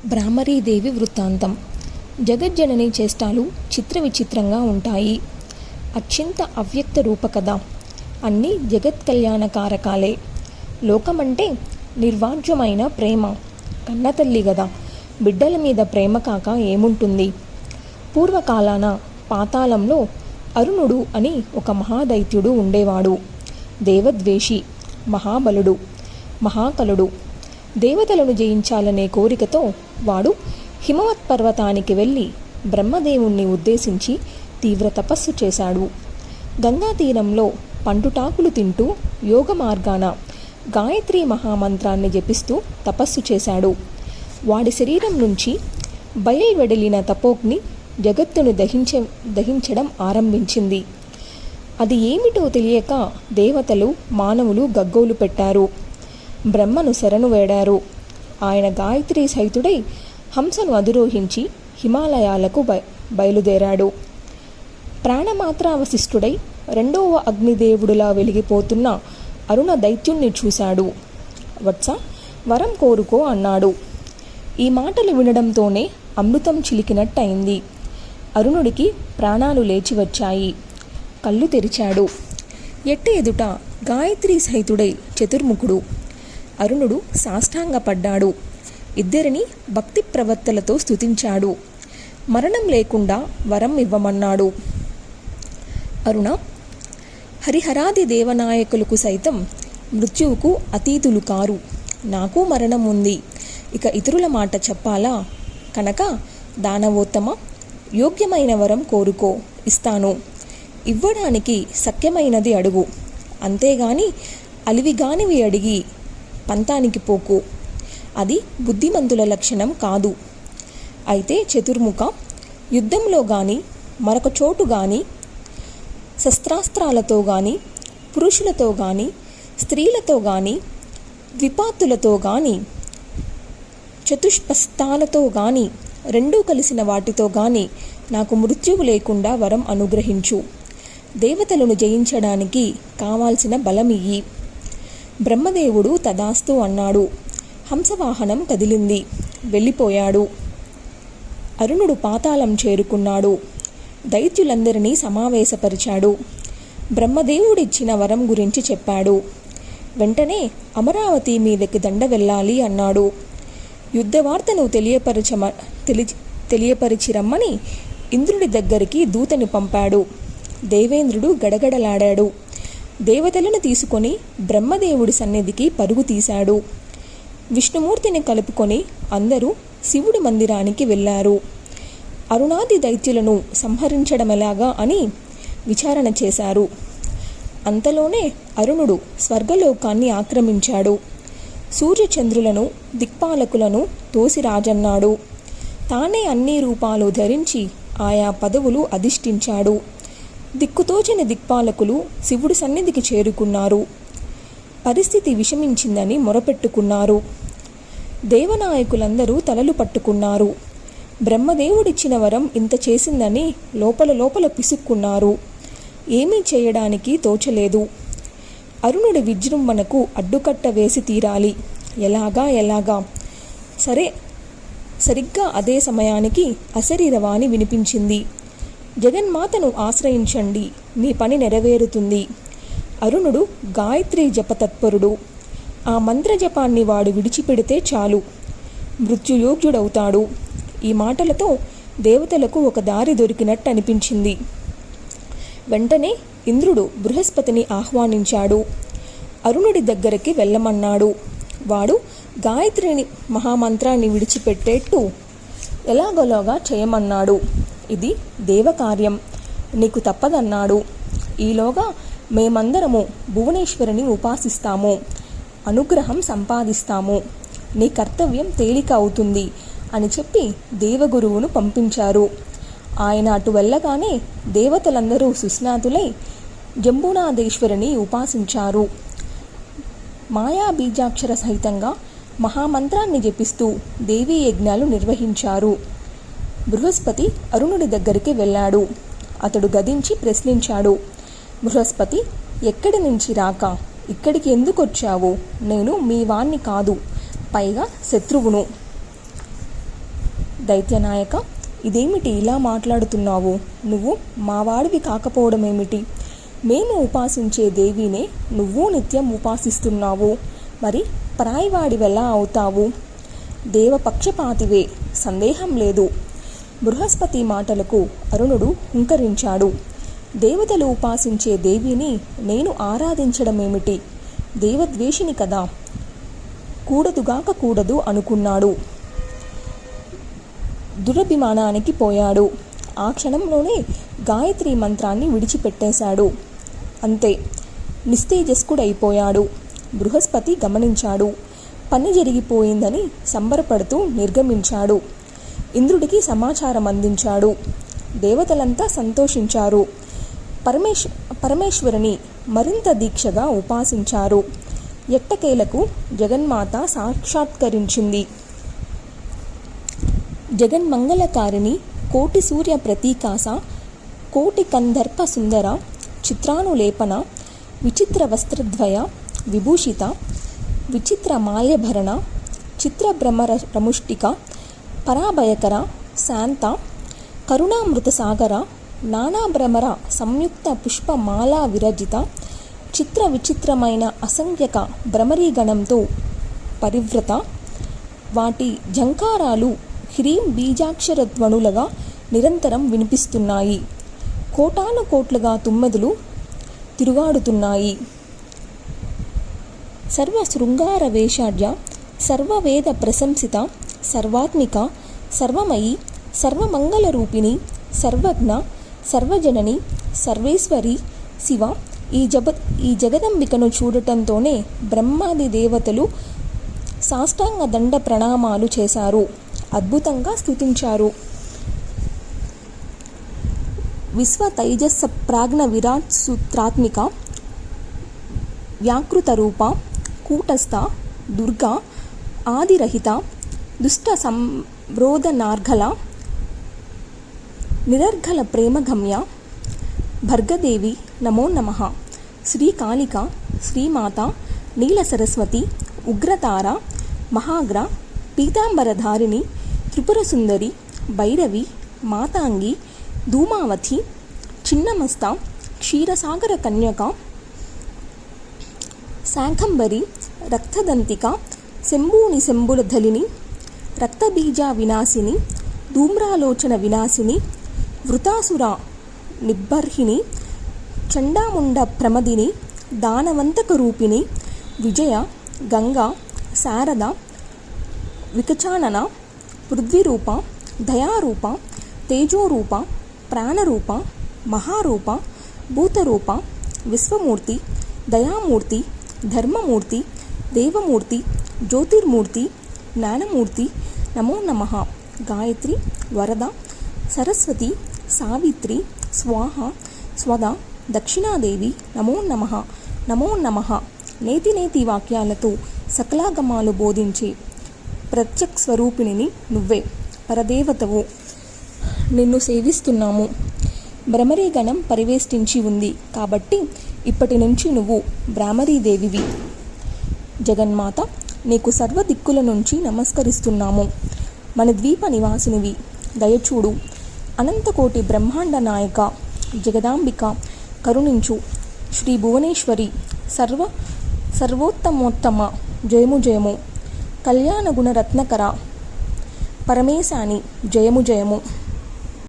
భ్రామరీదేవి వృత్తాంతం. జగజ్జనని చేష్టాలు చిత్ర విచిత్రంగా ఉంటాయి. అత్యంత అవ్యక్త రూపకథ. అన్నీ జగత్కల్యాణకారకాలే. లోకమంటే నిర్వాజ్యమైన ప్రేమ. కన్నతల్లి గదా, బిడ్డల మీద ప్రేమ కాక ఏముంటుంది? పూర్వకాలాన పాతాళంలో అరుణుడు అని ఒక మహాదైత్యుడు ఉండేవాడు. దేవద్వేషి, మహాబలుడు, మహాకలుడు. దేవతలను జయించాలనే కోరికతో వాడు హిమవత్ పర్వతానికి వెళ్ళి బ్రహ్మదేవుణ్ణి ఉద్దేశించి తీవ్ర తపస్సు చేశాడు. గంగా తీరంలో పండుటాకులు తింటూ యోగ మార్గాన గాయత్రీ మహామంత్రాన్ని జపిస్తూ తపస్సు చేశాడు. వాడి శరీరం నుంచి బయల్వెడలిన తపోగ్ని జగత్తును దహించడం ఆరంభించింది. అది ఏమిటో తెలియక దేవతలు, మానవులు గగ్గోలు పెట్టారు. బ్రహ్మను శరణు వేడారు. ఆయన గాయత్రీ సహితుడై హంసను అధిరోహించి హిమాలయాలకు బయలుదేరాడు. ప్రాణమాత్రావశిష్ఠుడై రెండవ అగ్నిదేవుడిలా వెలిగిపోతున్న అరుణ దైత్యుణ్ణి చూశాడు. వత్స, వరం కోరుకో అన్నాడు. ఈ మాటలు వినడంతోనే అమృతం చిలికినట్టయింది. అరుణుడికి ప్రాణాలు లేచి వచ్చాయి. కళ్ళు తెరిచాడు. ఎట్టి ఎదుట గాయత్రీ సహితుడై చతుర్ముఖుడు. అరుణుడు సాష్టాంగపడ్డాడు. ఇద్దరిని భక్తి ప్రవర్తలతో స్తుతించాడు. మరణం లేకుండా వరం ఇవ్వమన్నాడు. అరుణ, హరిహరాది దేవనాయకులకు సైతం మృత్యువుకు అతీతులు కారు. నాకు మరణం ఉంది. ఇక ఇతరుల మాట చెప్పాలా? కనుక దానవోత్తమ, యోగ్యమైన వరం కోరుకో, ఇస్తాను. ఇవ్వడానికి సఖ్యమైనది అడుగు. అంతేగాని అలివిగానివి అడిగి పంతానికి పోకు. అది బుద్ధిమంతుల లక్షణం కాదు. అయితే చతుర్ముఖ, యుద్ధంలో కానీ మరొక చోటు కానీ శస్త్రాస్త్రాలతో కానీ పురుషులతో కానీ స్త్రీలతో కానీ ద్విపాతులతో కానీ చతుష్పస్థాలతో కానీ రెండూ కలిసిన వాటితో కానీ నాకు మృత్యువు లేకుండా వరం అనుగ్రహించు. దేవతలను జయించడానికి కావాల్సిన బలమియ్యి. బ్రహ్మదేవుడు తదాస్తు అన్నాడు. హంసవాహనం కదిలింది. వెళ్ళిపోయాడు. అరుణుడు పాతాళం చేరుకున్నాడు. దైత్యులందరినీ సమావేశపరిచాడు. బ్రహ్మదేవుడిచ్చిన వరం గురించి చెప్పాడు. వెంటనే అమరావతి మీదకి దండ వెళ్ళాలి అన్నాడు. యుద్ధవార్తను తెలియపరిచి రమ్మని ఇంద్రుడి దగ్గరికి దూతని పంపాడు. దేవేంద్రుడు గడగడలాడాడు. దేవతలను తీసుకొని బ్రహ్మదేవుడి సన్నిధికి పరుగు తీశాడు. విష్ణుమూర్తిని కలుపుకొని అందరూ శివుడి మందిరానికి వెళ్ళారు. అరుణాది దైత్యులను సంహరించడమెలాగా అని విచారణ చేశారు. అంతలోనే అరుణుడు స్వర్గలోకాన్ని ఆక్రమించాడు. సూర్యచంద్రులను, దిక్పాలకులను తోసిరాజన్నాడు. తానే అన్ని రూపాలు ధరించి ఆయా పదవులు అధిష్ఠించాడు. దిక్కుతోచని దిక్పాలకులు శివుడి సన్నిధికి చేరుకున్నారు. పరిస్థితి విషమించిందని మొరపెట్టుకున్నారు. దేవనాయకులందరూ తలలు పట్టుకున్నారు. బ్రహ్మదేవుడిచ్చిన వరం ఇంత చేసిందని లోపల పిసుక్కున్నారు. ఏమీ చేయడానికి తోచలేదు. అరుణుడి విజృంభణకు అడ్డుకట్ట వేసి తీరాలి. ఎలాగా? సరిగ్గా అదే సమయానికి అశరీరవాణి వినిపించింది. జగన్మాతను ఆశ్రయించండి, మీ పని నెరవేరుతుంది. అరుణుడు గాయత్రీ జపతత్పరుడు. ఆ మంత్రజపాన్ని వాడు విడిచిపెడితే చాలు, మృత్యుయోగ్యుడవుతాడు. ఈ మాటలతో దేవతలకు ఒక దారి దొరికినట్టు అనిపించింది. వెంటనే ఇంద్రుడు బృహస్పతిని ఆహ్వానించాడు. అరుణుడి దగ్గరికి వెళ్ళమన్నాడు. వాడు గాయత్రిని మహామంత్రాన్ని విడిచిపెట్టేట్టు ఎలాగోలాగా చేయమన్నాడు. ఇది దేవకార్యం, నీకు తప్పదన్నాడు. ఈలోగా మేమందరము భువనేశ్వరిని ఉపాసిస్తాము, అనుగ్రహం సంపాదిస్తాము. నీ కర్తవ్యం తేలిక అవుతుంది అని చెప్పి దేవగురువును పంపించారు. ఆయన అటు వెళ్ళగానే దేవతలందరూ సుస్నాతులై జంబునాథేశ్వరిని ఉపాసించారు. మాయా బీజాక్షర సహితంగా మహామంత్రాన్ని జపిస్తూ దేవీ యజ్ఞాలు నిర్వహించారు. బృహస్పతి అరుణుడి దగ్గరికి వెళ్ళాడు. అతడు గదించి ప్రశ్నించాడు. బృహస్పతి, ఎక్కడి నుంచి రాక ఇక్కడికి ఎందుకు వచ్చావు? నేను మీ వాణ్ణి కాదు, పైగా శత్రువును. దైత్యనాయక, ఇదేమిటి ఇలా మాట్లాడుతున్నావు? నువ్వు మావాడివి కాకపోవడమేమిటి? మేము ఉపాసించే దేవినే నువ్వు నిత్యం ఉపాసిస్తున్నావు. మరి పరాయివాడివెలా అవుతావు? దేవపక్షపాతివే, సందేహం లేదు. బృహస్పతి మాటలకు అరుణుడు హుంకరించాడు. దేవతలు ఉపాసించే దేవిని నేను ఆరాధించడమేమిటి? దేవద్వేషిని కదా, కూడదుగాక కూడదు అనుకున్నాడు. దురభిమానానికి పోయాడు. ఆ క్షణంలోనే గాయత్రి మంత్రాన్ని విడిచిపెట్టేశాడు. అంతే, నిస్తేజస్కుడైపోయాడు. బృహస్పతి గమనించాడు. పని జరిగిపోయిందని సంబరపడుతూ నిర్గమించాడు. ఇంద్రుడికి సమాచారం అందించాడు. దేవతలంతా సంతోషించారు. పరమేశ్వరుని మరింత దీక్షగా ఉపాసించారు. ఎట్టకేలకు జగన్మాత సాక్షాత్కరించింది. జగన్మంగళకారిణి, కోటి సూర్య ప్రతీకాస, కోటి కందర్ప సుందర, చిత్రానులేపన, విచిత్ర వస్త్రద్వయ విభూషిత, విచిత్ర మాల్యభరణ, చిత్రభ్రమర రముష్టిక, పరాభయకర, శాంత, కరుణామృత సాగర, నానాభ్రమర సంయుక్త పుష్పమాలా విరజిత, చిత్ర విచిత్రమైన అసంఖ్యక భ్రమరీగణంతో పరివృత, వాటి ఝంకారాలు హ్రీం బీజాక్షర ధ్వనులుగా నిరంతరం వినిపిస్తున్నాయి. కోటాను కోట్లుగా తుమ్మెదులు తిరుగాడుతున్నాయి. సర్వ శృంగార వేషాఢ్య, సర్వవేద ప్రశంసిత, సర్వాత్మిక, సర్వమయి, సర్వమంగళ రూపిణి, సర్వజ్ఞ, సర్వజనని, సర్వేశ్వరి, శివ, ఈ జగదంబికను చూడటంతోనే బ్రహ్మాది దేవతలు సాష్టాంగ దండ ప్రణామాలు చేశారు. అద్భుతంగా స్తుతించారు. విశ్వ తైజస్స ప్రాజ్ఞ విరాట్ సూత్రాత్మిక, వ్యాకృత రూప, కూటస్థ, దుర్గా, ఆదిరహిత, దుష్ట సంరోధనార్ఘల, నిరర్ఘల ప్రేమగమ్య, భర్గదేవి నమో నమః. శ్రీకాళిక, శ్రీమాత, నీల సరస్వతి, ఉగ్రతార, మహాగ్ర, పీతాంబరధారిణి, త్రిపురసుందరి, భైరవి, మాతాంగి, ధూమావతి, చిన్నమస్త, క్షీరసాగర కన్యక, శాకంబరి, రక్తదంతిక, శంభూని శంభులధలిని, రక్తబీజా వినాశిని, ధూమ్రాలోచన వినాశిని, వృతాసుర నిబ్బర్హిని, చండాముండ ప్రమదిని, దానవంతక రూపిణి, విజయ, గంగా, శారద, వికచానన, పృథ్వీరూప, దయారూప, తేజోరూప, ప్రాణరూప, మహారూప, భూతరూప, విశ్వమూర్తి, దయామూర్తి, ధర్మమూర్తి, దేవమూర్తి, జ్యోతిర్మూర్తి, జ్ఞానమూర్తి నమో నమః. గాయత్రి, వరద, సరస్వతి, సావిత్రి, స్వాహ, స్వద, దక్షిణాదేవి నమో నమః, నమో నమః. నేతి నేతి వాక్యాలతో సకలాగమాలు బోధించే ప్రత్యక్ష స్వరూపిణిని నువ్వే, పరదేవతవు. నిన్ను సేవిస్తున్నాము. భ్రమరీగణం పరివేష్టించి ఉంది కాబట్టి ఇప్పటి నుంచి నువ్వు భ్రామరీదేవివి. జగన్మాత, నీకు సర్వదిక్కుల నుంచి నమస్కరిస్తున్నాము. మన ద్వీప నివాసినివి, దయచూడు. అనంతకోటి బ్రహ్మాండ నాయక, జగదాంబిక, కరుణించు. శ్రీ భువనేశ్వరి, సర్వోత్తమోత్తమ, జయము జయము. కళ్యాణ గుణరత్నకర, పరమేశాని, జయము జయము.